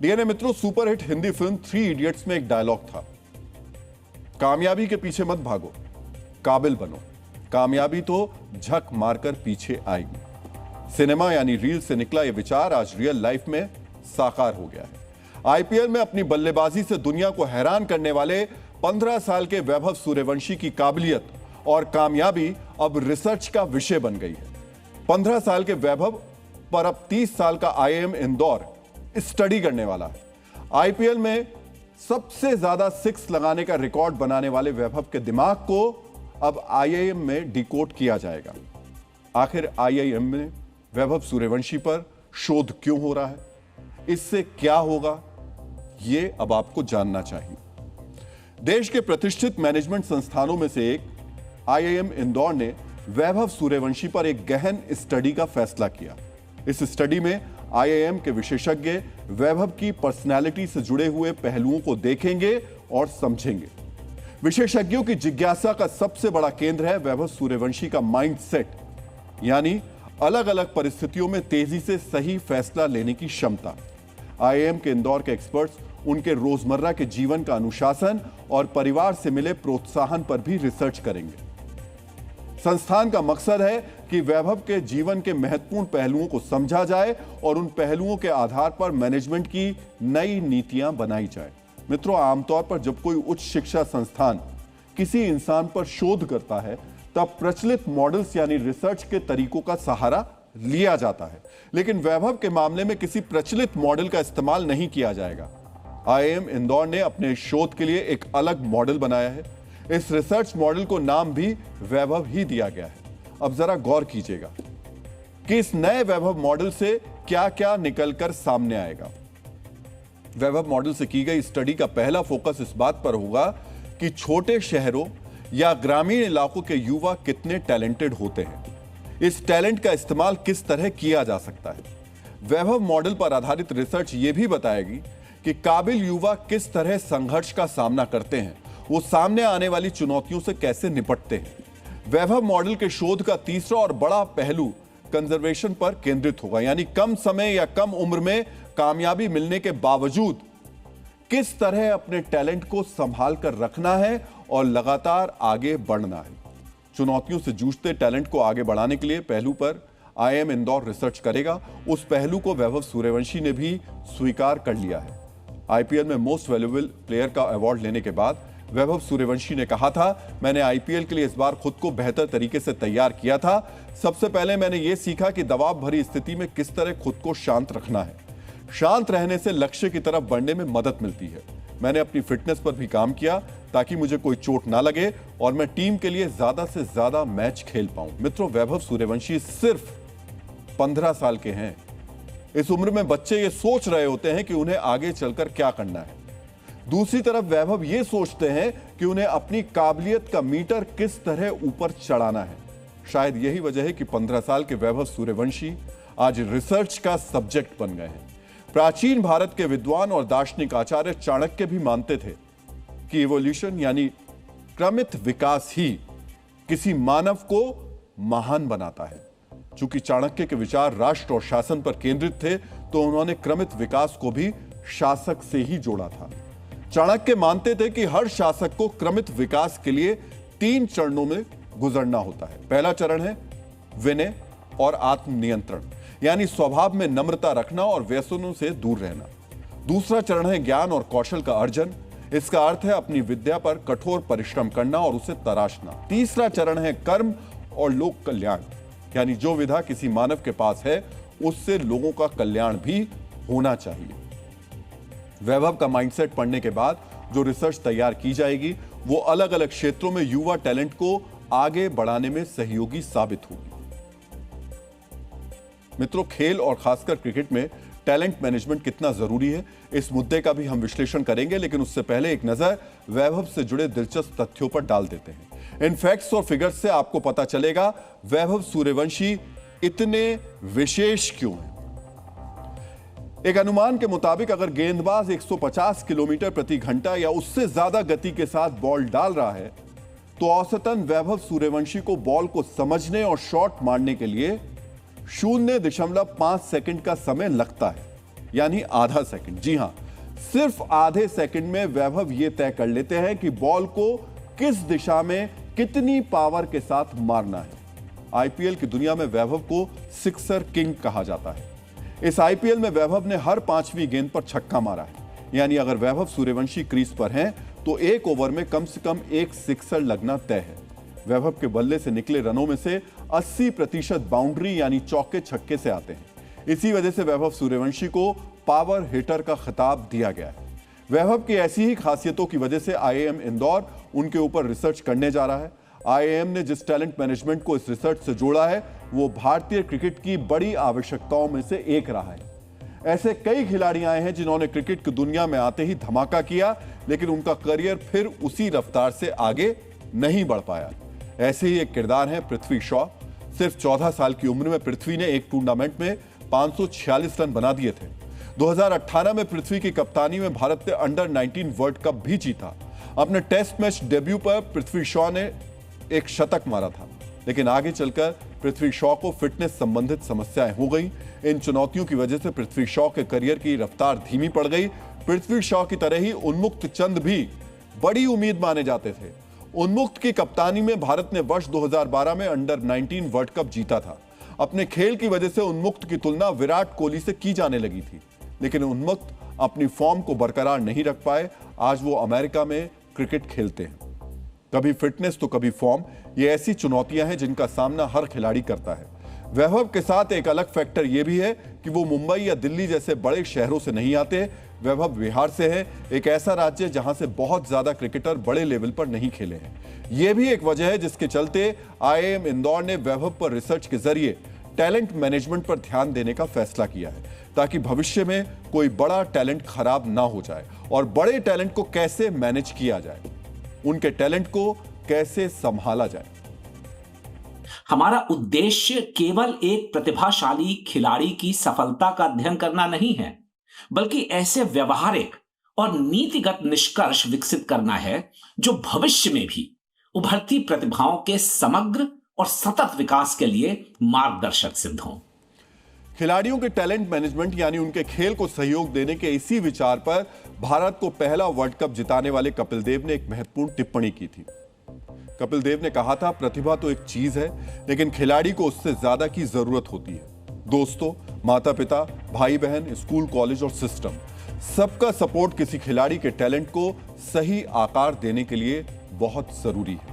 DNA मित्रों, superhit Hindi film three idiots में एक डायलॉग था, कामयाबी के पीछे मत भागो, काबिल बनो, कामयाबी तो झक मारकर पीछे आएगी। सिनेमा यानी रील से निकला यह विचार आज रियल लाइफ में साकार हो गया है। आईपीएल में अपनी बल्लेबाजी से दुनिया को हैरान करने वाले 15 साल के वैभव सूर्यवंशी की काबिलियत और कामयाबी अब रिसर्च का विषय बन गई है। 15 साल के वैभव पर अब 30 साल का आईआईएम इंदौर स्टडी करने वाला है। आईपीएल में सबसे ज्यादा सिक्स लगाने का रिकॉर्ड बनाने वाले वैभव के दिमाग को अब आईआईएम में डिकोड किया जाएगा। आखिर आईआईएम में वैभव सूर्यवंशी पर शोध क्यों हो रहा है, इससे क्या होगा, यह अब आपको जानना चाहिए। देश के प्रतिष्ठित मैनेजमेंट संस्थानों में से एक आईआईएम इंदौर ने वैभव सूर्यवंशी पर एक गहन स्टडी का फैसला किया। इस स्टडी में आईआईएम के विशेषज्ञ वैभव की पर्सनैलिटी से जुड़े हुए पहलुओं को देखेंगे और समझेंगे। विशेषज्ञों की जिज्ञासा का सबसे बड़ा केंद्र है वैभव सूर्यवंशी का माइंडसेट, यानी अलग अलग परिस्थितियों में तेजी से सही फैसला लेने की क्षमता। आईआईएम के इंदौर के एक्सपर्ट्स उनके रोजमर्रा के जीवन का अनुशासन और परिवार से मिले प्रोत्साहन पर भी रिसर्च करेंगे। संस्थान का मकसद है कि वैभव के जीवन के महत्वपूर्ण पहलुओं को समझा जाए और उन पहलुओं के आधार पर मैनेजमेंट की नई नीतियां बनाई जाए। मित्रों, आमतौर पर जब कोई उच्च शिक्षा संस्थान किसी इंसान पर शोध करता है तब प्रचलित मॉडल्स यानी रिसर्च के तरीकों का सहारा लिया जाता है, लेकिन वैभव के मामले में किसी प्रचलित मॉडल का इस्तेमाल नहीं किया जाएगा। आईआईएम इंदौर ने अपने शोध के लिए एक अलग मॉडल बनाया है। इस रिसर्च मॉडल को नाम भी वैभव ही दिया गया है। अब जरा गौर कीजिएगा कि इस नए वैभव मॉडल से क्या क्या निकलकर सामने आएगा। वैभव मॉडल से की गई स्टडी का पहला फोकस इस बात पर होगा कि छोटे शहरों या ग्रामीण इलाकों के युवा कितने टैलेंटेड होते हैं, इस टैलेंट का इस्तेमाल किस तरह किया जा सकता है। वैभव मॉडल पर आधारित रिसर्च यह भी बताएगी कि काबिल युवा किस तरह संघर्ष का सामना करते हैं, वो सामने आने वाली चुनौतियों से कैसे निपटते हैं। वैभव मॉडल के शोध का तीसरा और बड़ा पहलू कंजर्वेशन पर केंद्रित होगा, यानी कम समय या कम उम्र में कामयाबी मिलने के बावजूद किस तरह अपने टैलेंट को संभाल कर रखना है और लगातार आगे बढ़ना है। चुनौतियों से जूझते टैलेंट को आगे बढ़ाने के लिए पहलू पर आईआईएम इंदौर रिसर्च करेगा। उस पहलू को वैभव सूर्यवंशी ने भी स्वीकार कर लिया है। आईपीएल में मोस्ट वैल्यूएबल प्लेयर का अवार्ड लेने के बाद वैभव सूर्यवंशी ने कहा था, मैंने आईपीएल के लिए इस बार खुद को बेहतर तरीके से तैयार किया था। सबसे पहले मैंने यह सीखा कि दबाव भरी स्थिति में किस तरह खुद को शांत रखना है। शांत रहने से लक्ष्य की तरफ बढ़ने में मदद मिलती है। मैंने अपनी फिटनेस पर भी काम किया ताकि मुझे कोई चोट ना लगे और मैं टीम के लिए ज्यादा से ज्यादा मैच खेल पाऊं। मित्रों, वैभव सूर्यवंशी सिर्फ 15 साल के हैं। इस उम्र में बच्चे ये सोच रहे होते हैं कि उन्हें आगे चलकर क्या करना है। दूसरी तरफ वैभव ये सोचते हैं कि उन्हें अपनी काबिलियत का मीटर किस तरह ऊपर चढ़ाना है। शायद यही वजह है कि 15 साल के वैभव सूर्यवंशी आज रिसर्च का सब्जेक्ट बन गए हैं। प्राचीन भारत के विद्वान और दार्शनिक आचार्य चाणक्य भी मानते थे कि इवोल्यूशन यानी क्रमित विकास ही किसी मानव को महान बनाता है। चूंकि चाणक्य के विचार राष्ट्र और शासन पर केंद्रित थे, तो उन्होंने क्रमित विकास को भी शासक से ही जोड़ा था। चाणक्य मानते थे कि हर शासक को क्रमित विकास के लिए 3 चरणों में गुजरना होता है। पहला चरण है विनय और आत्मनियंत्रण, यानी स्वभाव में नम्रता रखना और व्यसनों से दूर रहना। दूसरा चरण है ज्ञान और कौशल का अर्जन। इसका अर्थ है अपनी विद्या पर कठोर परिश्रम करना और उसे तराशना। तीसरा चरण है कर्म और लोक कल्याण, यानी जो विधा किसी मानव के पास है उससे लोगों का कल्याण भी होना चाहिए। वैभव का माइंडसेट पढ़ने के बाद जो रिसर्च तैयार की जाएगी वो अलग अलग क्षेत्रों में युवा टैलेंट को आगे बढ़ाने में सहयोगी साबित होगी। मित्रों, खेल और खासकर क्रिकेट में टैलेंट मैनेजमेंट कितना जरूरी है, इस मुद्दे का भी हम विश्लेषण करेंगे, लेकिन उससे पहले एक नजर वैभव से जुड़े दिलचस्प तथ्यों पर डाल देते हैं। इन फैक्ट्स और फिगर्स से आपको पता चलेगा वैभव सूर्यवंशी इतने विशेष क्यों हैं। एक अनुमान के मुताबिक अगर गेंदबाज 150 किलोमीटर प्रति घंटा या उससे ज्यादा गति के साथ बॉल डाल रहा है तो औसतन वैभव सूर्यवंशी को बॉल को समझने और शॉट मारने के लिए 0.5 सेकंड का समय लगता है। यानी आधा सेकंड। जी हां, सिर्फ आधे सेकंड में वैभव यह तय कर लेते हैं कि बॉल को किस दिशा में कितनी पावर के साथ मारना है। आईपीएल की दुनिया में वैभव को सिक्सर किंग कहा जाता है। इस आईपीएल में वैभव ने हर 5वीं गेंद पर छक्का मारा है, यानी अगर वैभव सूर्यवंशी क्रीज पर हैं तो एक ओवर में कम से कम एक सिक्सर लगना तय है। वैभव के बल्ले से निकले रनों में से 80% बाउंड्री यानी चौके छक्के से आते हैं। इसी वजह से वैभव सूर्यवंशी को पावर हिटर का खिताब दिया गया है। वैभव की ऐसी ही खासियतों की वजह से आईआईएम इंदौर उनके ऊपर रिसर्च करने जा रहा है। आईआईएम ने जिस टैलेंट मैनेजमेंट को इस रिसर्च से जोड़ा है वो भारतीय क्रिकेट की बड़ी आवश्यकताओं में से एक रहा है। ऐसे कई खिलाड़ी आए हैं जिन्होंने क्रिकेट की दुनिया में आते ही धमाका किया, लेकिन उनका करियर फिर उसी रफ्तार से आगे नहीं बढ़ पाया। ऐसे ही एक किरदार है पृथ्वी शॉ। सिर्फ 14 साल की उम्र में पृथ्वी ने एक टूर्नामेंट में 546 रन बना दिए थे। 2018 में पृथ्वी की कप्तानी में भारत ने अंडर 19 वर्ल्ड कप भी जीता। अपने टेस्ट मैच डेब्यू पर पृथ्वी शॉ ने एक शतक मारा था, लेकिन आगे चलकर पृथ्वी शॉ को फिटनेस संबंधित समस्याएं हो गई। इन चुनौतियों की वजह से पृथ्वी शॉ के करियर की रफ्तार धीमी पड़ गई। पृथ्वी शॉ की तरह ही उन्मुक्त चंद भी बड़ी उम्मीद माने जाते थे। उन्मुक्त की कप्तानी में भारत ने वर्ष 2012 में अंडर 19 वर्ल्ड कप जीता था। अपने खेल की वजह से उन्मुक्त की तुलना विराट कोहली से की जाने लगी थी, लेकिन उन्मुक्त अपनी फॉर्म को बरकरार नहीं रख पाए। आज वो अमेरिका में क्रिकेट खेलते हैं। कभी फिटनेस तो कभी फॉर्म, ये ऐसी चुनौतियां हैं जिनका सामना हर खिलाड़ी करता है। वैभव के साथ एक अलग फैक्टर यह भी है कि वो मुंबई या दिल्ली जैसे बड़े शहरों से नहीं आते। वैभव बिहार से है, एक ऐसा राज्य जहां से बहुत ज्यादा क्रिकेटर बड़े लेवल पर नहीं खेले हैं। यह भी एक वजह है जिसके चलते आईआईएम इंदौर ने वैभव पर रिसर्च के जरिए टैलेंट मैनेजमेंट पर ध्यान देने का फैसला किया है, ताकि भविष्य में कोई बड़ा टैलेंट खराब ना हो जाए। और बड़े टैलेंट को कैसे मैनेज किया जाए, उनके टैलेंट को कैसे संभाला जाए। हमारा उद्देश्य केवल एक प्रतिभाशाली खिलाड़ी की सफलता का अध्ययन करना नहीं है, बल्कि ऐसे व्यवहारिक और नीतिगत निष्कर्ष विकसित करना है जो भविष्य में भी उभरती प्रतिभाओं के समग्र और सतत विकास के लिए मार्गदर्शक सिद्ध हों। खिलाड़ियों के टैलेंट मैनेजमेंट यानी उनके खेल को सहयोग देने के इसी विचार पर भारत को पहला वर्ल्ड कप जिताने वाले कपिल देव ने एक महत्वपूर्ण टिप्पणी की थी। कपिल देव ने कहा था, प्रतिभा तो एक चीज है, लेकिन खिलाड़ी को उससे ज्यादा की जरूरत होती है। दोस्तों, माता पिता, भाई बहन, स्कूल, कॉलेज और सिस्टम, सबका सपोर्ट किसी खिलाड़ी के टैलेंट को सही आकार देने के लिए बहुत जरूरी है।